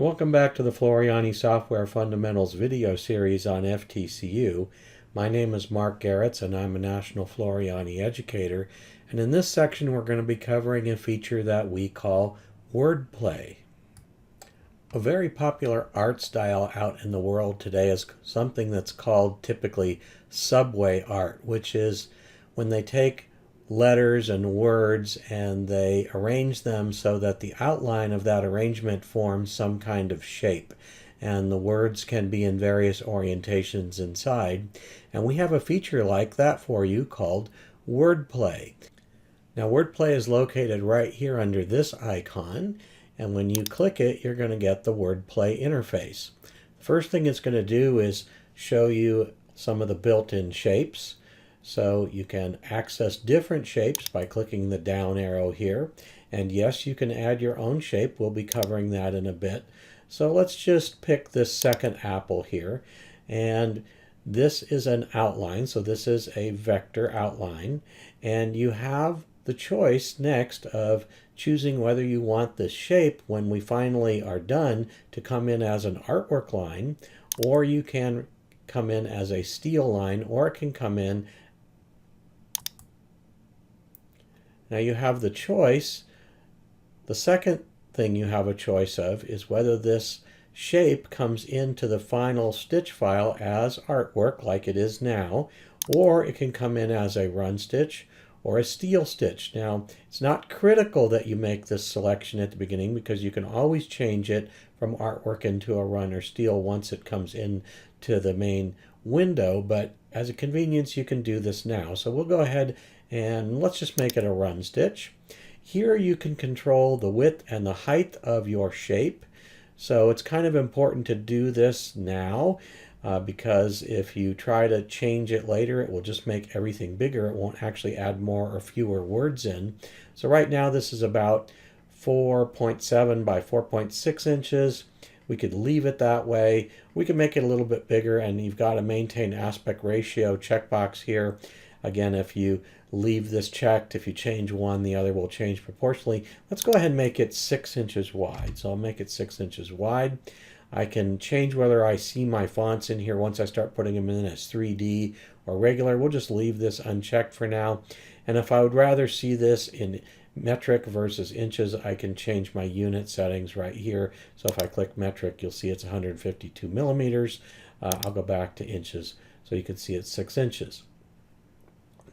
So welcome back to the Floriani Software Fundamentals video series on FTCU. My name is Mark Garetz and I'm a National Floriani educator. And in this section we're going to be covering a feature that we call wordplay. A very popular art style out in the world today is something that's called typically subway art, which is when they take letters and words and they arrange them so that the outline of that arrangement forms some kind of shape, and the words can be in various orientations inside. And we have a feature like that for you called wordplay. Now wordplay is located right here under this icon, and when you click it you're going to get the wordplay interface. The first thing it's going to do is show you some of the built-in shapes. So you can access different shapes by clicking the down arrow here. And yes, you can add your own shape. We'll be covering that in a bit. So let's just pick this second apple here. And this is an outline. So this is a vector outline. And you have the choice next of choosing whether you want this shape when we finally are done to come in as an artwork line, or you can come in as a steel line, or it can come in. Now you have the choice. The second thing you have a choice of is whether this shape comes into the final stitch file as artwork like it is now, or it can come in as a run stitch or a steel stitch. Now it's not critical that you make this selection at the beginning because you can always change it from artwork into a run or steel once it comes in to the main window, but as a convenience you can do this now. So we'll go ahead and let's just make it a run stitch. Here you can control the width and the height of your shape. So it's kind of important to do this now because if you try to change it later, it will just make everything bigger. It won't actually add more or fewer words in. So right now this is about 4.7 by 4.6 inches. We could leave it that way. We can make it a little bit bigger, and you've got to maintain aspect ratio checkbox here. Again, if you leave this checked, if you change one, the other will change proportionally. Let's go ahead and make it 6 inches wide. So I'll make it 6 inches wide. I can change whether I see my fonts in here once I start putting them in as 3D or regular. We'll just leave this unchecked for now. And if I would rather see this in metric versus inches, I can change my unit settings right here. So if I click metric, you'll see it's 152 millimeters. I'll go back to inches so you can see it's 6 inches.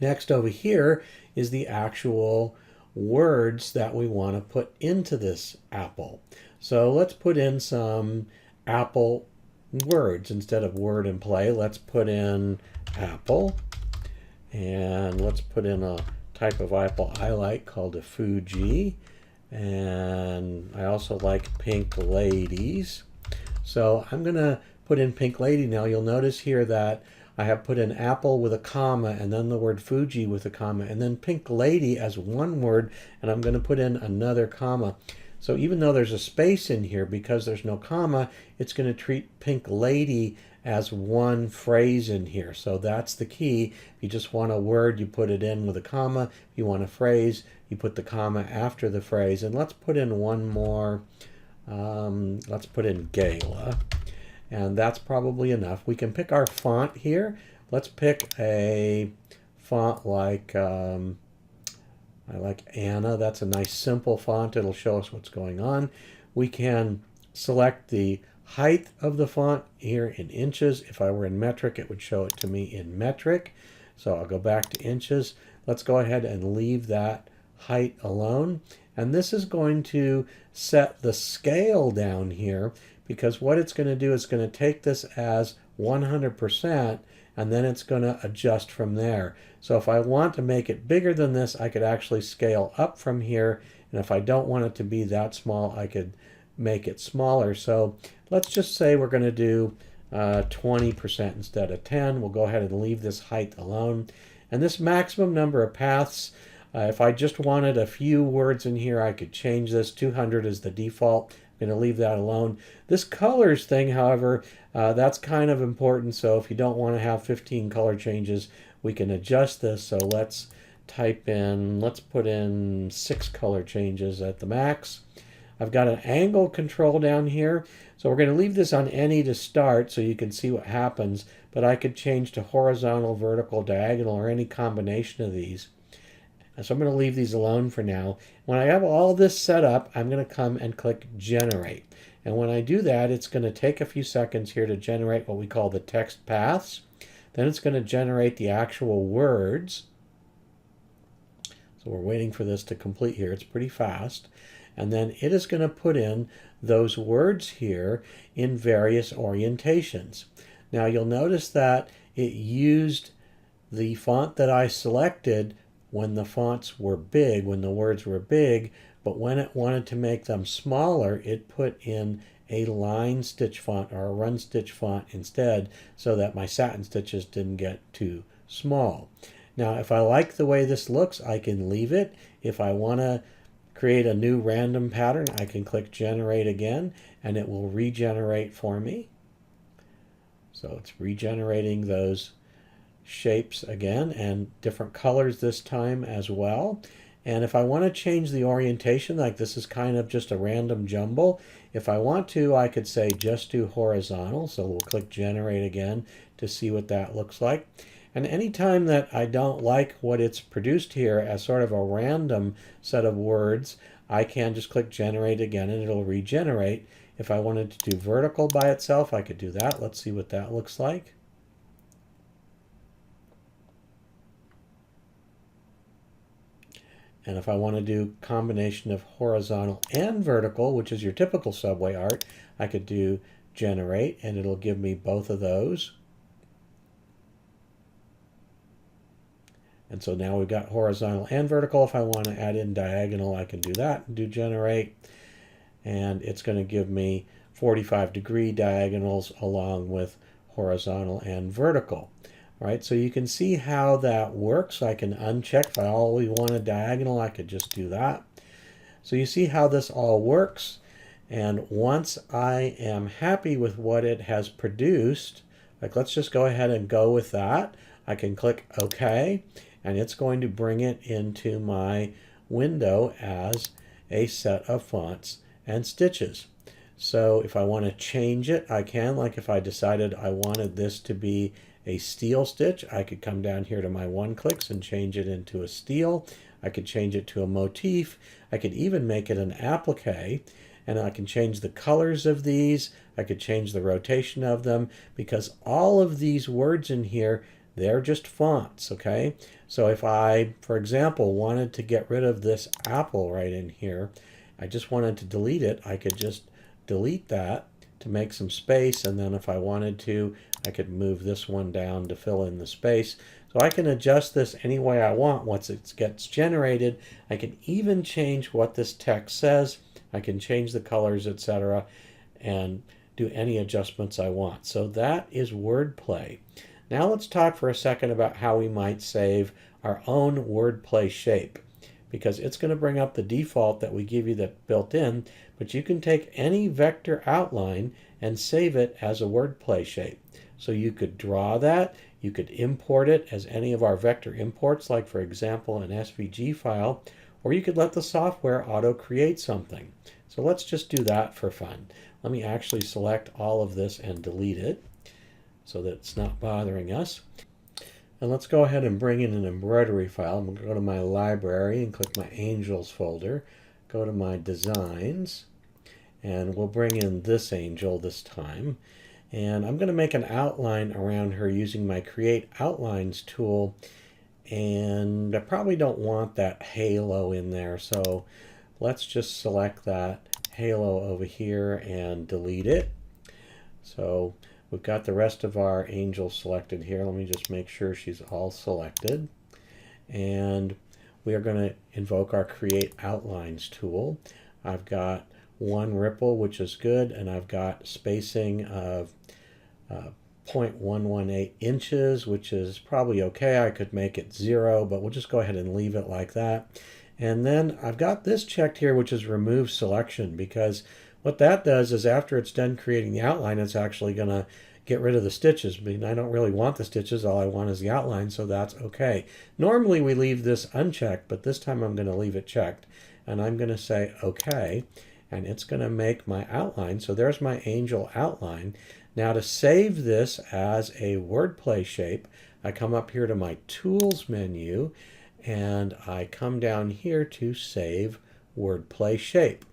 Next over here is the actual words that we want to put into this apple. So let's put in some apple words. Instead of word and play, let's put in apple. And let's put in a type of apple I like called a Fuji. And I also like pink ladies. So I'm going to put in pink lady now. You'll notice here that I have put in apple with a comma and then the word Fuji with a comma and then pink lady as one word, and I'm going to put in another comma. So even though there's a space in here, because there's no comma, it's going to treat pink lady as one phrase in here. So that's the key. If you just want a word, you put it in with a comma. If you want a phrase, you put the comma after the phrase. And let's put in one more. Let's put in gala. And that's probably enough. We can pick our font here. Let's pick a font like, I like Anna. That's a nice simple font. It'll show us what's going on. We can select the height of the font here in inches. If I were in metric, it would show it to me in metric. So I'll go back to inches. Let's go ahead and leave that height alone. And this is going to set the scale down here, because what it's going to do is going to take this as 100% and then it's going to adjust from there. So if I want to make it bigger than this, I could actually scale up from here, and if I don't want it to be that small, I could make it smaller. So let's just say we're going to do 20% instead of 10. We'll go ahead and leave this height alone. And this maximum number of paths, if I just wanted a few words in here, I could change this. 200 is the default. I'm going to leave that alone. This colors thing, however, that's kind of important. So if you don't want to have 15 color changes, we can adjust this. So let's type in, let's put in 6 color changes at the max. I've got an angle control down here, so we're going to leave this on any to start so you can see what happens, but I could change to horizontal, vertical, diagonal, or any combination of these. So I'm going to leave these alone for now. When I have all this set up, I'm going to come and click Generate. And when I do that, it's going to take a few seconds here to generate what we call the text paths. Then it's going to generate the actual words. So we're waiting for this to complete here. It's pretty fast. And then it is going to put in those words here in various orientations. Now you'll notice that it used the font that I selected when the fonts were big, when the words were big, but when it wanted to make them smaller, it put in a line stitch font or a run stitch font instead, so that my satin stitches didn't get too small. Now, if I like the way this looks, I can leave it. If I want to create a new random pattern, I can click Generate again, and it will regenerate for me. So it's regenerating those shapes again, and different colors this time as well. And if I want to change the orientation, like this is kind of just a random jumble, if I want to, I could say just do horizontal. So we'll click Generate again to see what that looks like. And anytime that I don't like what it's produced here as sort of a random set of words, I can just click Generate again and it'll regenerate. If I wanted to do vertical by itself, I could do that. Let's see what that looks like. And if I want to do combination of horizontal and vertical, which is your typical subway art, I could do Generate and it'll give me both of those. And so now we've got horizontal and vertical. If I want to add in diagonal, I can do that and do Generate. And it's going to give me 45-degree diagonals along with horizontal and vertical. All right, so you can see how that works. I can uncheck. If I always want a diagonal, I could just do that. So you see how this all works. And once I am happy with what it has produced, like let's just go ahead and go with that. I can click OK, and it's going to bring it into my window as a set of fonts and stitches. So if I want to change it, I can. Like if I decided I wanted this to be a steel stitch, I could come down here to my one clicks and change it into a steel. I could change it to a motif. I could even make it an applique, and I can change the colors of these. I could change the rotation of them, because all of these words in here, they're just fonts, okay? So if I, for example, wanted to get rid of this apple right in here, I just wanted to delete it, I could just delete that to make some space, and then if I wanted to, I could move this one down to fill in the space. So I can adjust this any way I want once it gets generated. I can even change what this text says. I can change the colors, etc., and do any adjustments I want. So that is wordplay. Now let's talk for a second about how we might save our own wordplay shape, because it's going to bring up the default that we give you that built in, but you can take any vector outline and save it as a wordplay shape. So you could draw that, you could import it as any of our vector imports, like for example an SVG file, or you could let the software auto create something. So let's just do that for fun. Let me actually select all of this and delete it so that it's not bothering us. And let's go ahead and bring in an embroidery file. I'm going to go to my library and click my Angels folder, go to my designs, and we'll bring in this angel this time. And I'm going to make an outline around her using my Create Outlines tool. And I probably don't want that halo in there, so let's just select that halo over here and delete it. So we've got the rest of our angels selected here. Let me just make sure she's all selected. And we are going to invoke our Create Outlines tool. I've got one ripple, which is good, and I've got spacing of 0.118 inches, which is probably okay. I could make it 0, but we'll just go ahead and leave it like that. And then I've got this checked here, which is remove selection, because what that does is after it's done creating the outline, it's actually going to get rid of the stitches. I mean, I don't really want the stitches. All I want is the outline, so that's okay. Normally we leave this unchecked, but this time I'm going to leave it checked. And I'm going to say okay. and it's going to make my outline. So there's my angel outline. Now to save this as a wordplay shape, I come up here to my Tools menu, and I come down here to Save Wordplay Shape.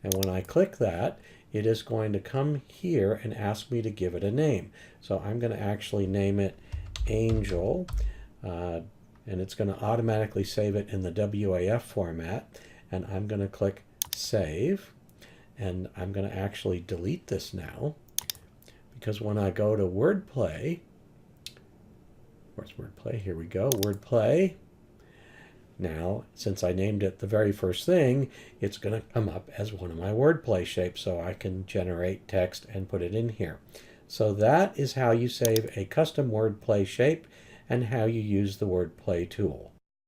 And when I click that, it is going to come here and ask me to give it a name. So I'm going to actually name it Angel, and it's going to automatically save it in the WAF format. And I'm going to click Save, and I'm going to actually delete this now, because when I go to Wordplay, where's Wordplay? Here we go, Wordplay. Now, since I named it the very first thing, it's going to come up as one of my wordplay shapes, so I can generate text and put it in here. So that is how you save a custom wordplay shape and how you use the wordplay tool.